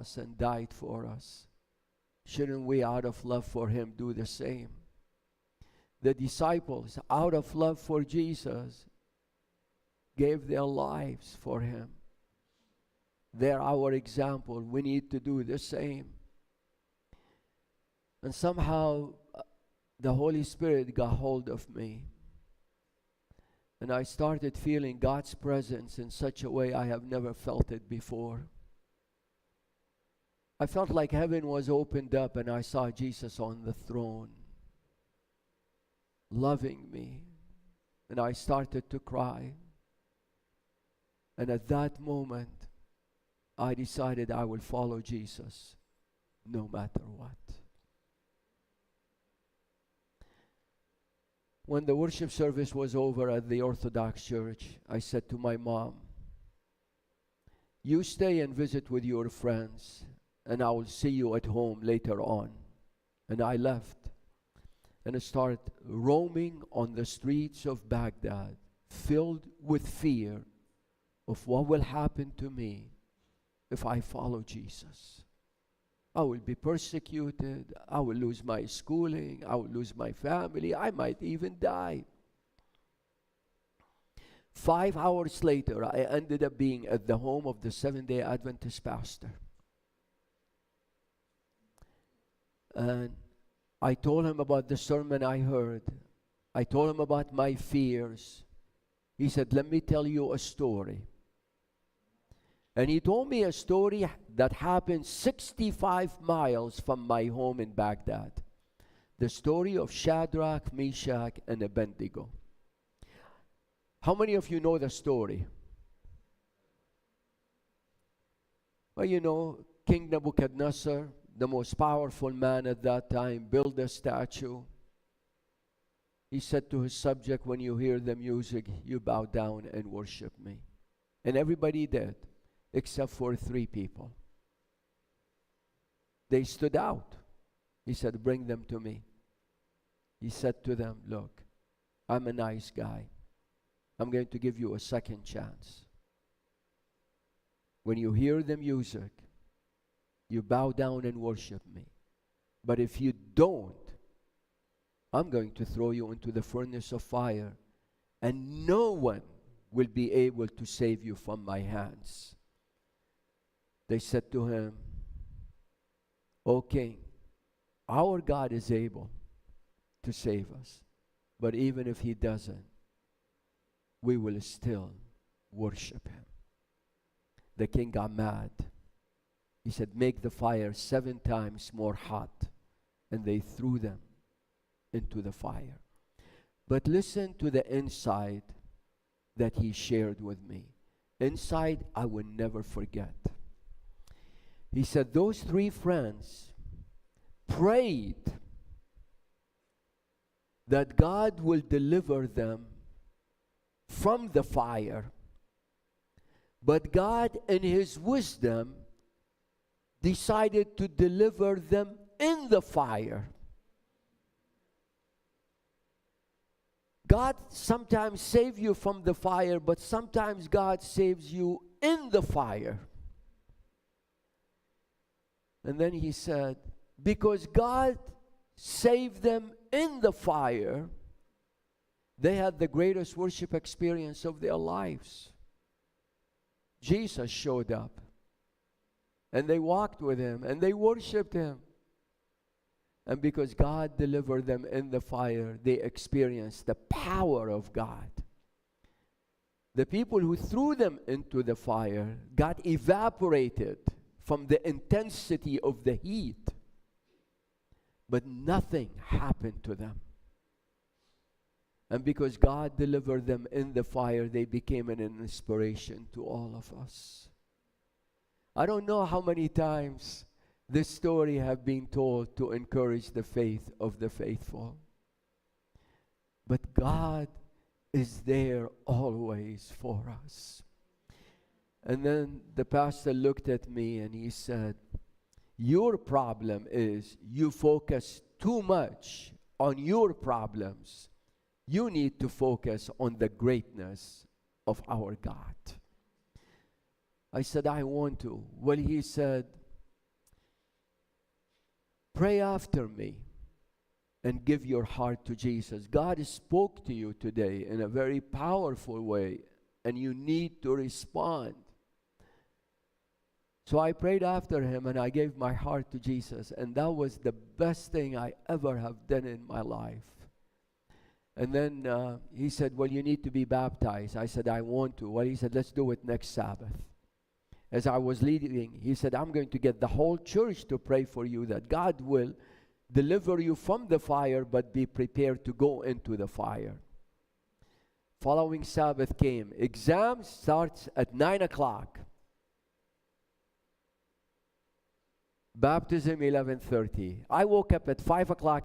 us and died for us. Shouldn't we, out of love for him, do the same? The disciples, out of love for Jesus, gave their lives for him. They're our example. We need to do the same. And somehow the Holy Spirit got hold of me. And I started feeling God's presence in such a way I have never felt it before. I felt like heaven was opened up and I saw Jesus on the throne, loving me. And I started to cry. And at that moment, I decided I will follow Jesus no matter what. When the worship service was over at the Orthodox Church, I said to my mom, "You stay and visit with your friends, and I will see you at home later on." And I left and I started roaming on the streets of Baghdad, filled with fear of what will happen to me if I follow Jesus. I will be persecuted. I will lose my schooling. I will lose my family. I might even die. 5 hours later, I ended up being at the home of the Seventh-day Adventist pastor. And I told him about the sermon I heard. I told him about my fears. He said, "Let me tell you a story." And he told me a story that happened 65 miles from my home in Baghdad. The story of Shadrach, Meshach, and Abednego. How many of you know the story? Well, you know, King Nebuchadnezzar, the most powerful man at that time, built a statue. He said to his subject, "When you hear the music, you bow down and worship me." And everybody did, except for 3 people. They stood out. He said, "Bring them to me." He said to them, "Look, I'm a nice guy. I'm going to give you a second chance. When you hear the music, you bow down and worship me. But if you don't, I'm going to throw you into the furnace of fire, and no one will be able to save you from my hands." They said to him, "O King, our God is able to save us. But even if he doesn't, we will still worship him." The king got mad. He said, "Make the fire 7 times more hot." And they threw them into the fire. But listen to the insight that he shared with me. Insight I will never forget. He said those 3 friends prayed that God will deliver them from the fire. But God, in his wisdom, decided to deliver them in the fire. God sometimes saves you from the fire, but sometimes God saves you in the fire. And then he said, because God saved them in the fire, they had the greatest worship experience of their lives. Jesus showed up, and they walked with him, and they worshiped him. And because God delivered them in the fire, they experienced the power of God. The people who threw them into the fire got evaporated from the intensity of the heat, but nothing happened to them. And because God delivered them in the fire, they became an inspiration to all of us. I don't know how many times this story have been told to encourage the faith of the faithful. But God is there always for us. And then the pastor looked at me and he said, your problem is you focus too much on your problems. You need to focus on the greatness of our God. I said, I want to. Well, he said, Pray after me and give your heart to Jesus. God spoke to you today in a very powerful way, and you need to respond. So I prayed after him, and I gave my heart to Jesus, and that was the best thing I ever have done in my life. And then he said, well, you need to be baptized. I said, I want to. Well, he said, let's do it next Sabbath. As I was leading, he said, I'm going to get the whole church to pray for you that God will deliver you from the fire, but be prepared to go into the fire. Following Sabbath came. Exam starts at 9 o'clock. Baptism 11:30. I woke up at 5 o'clock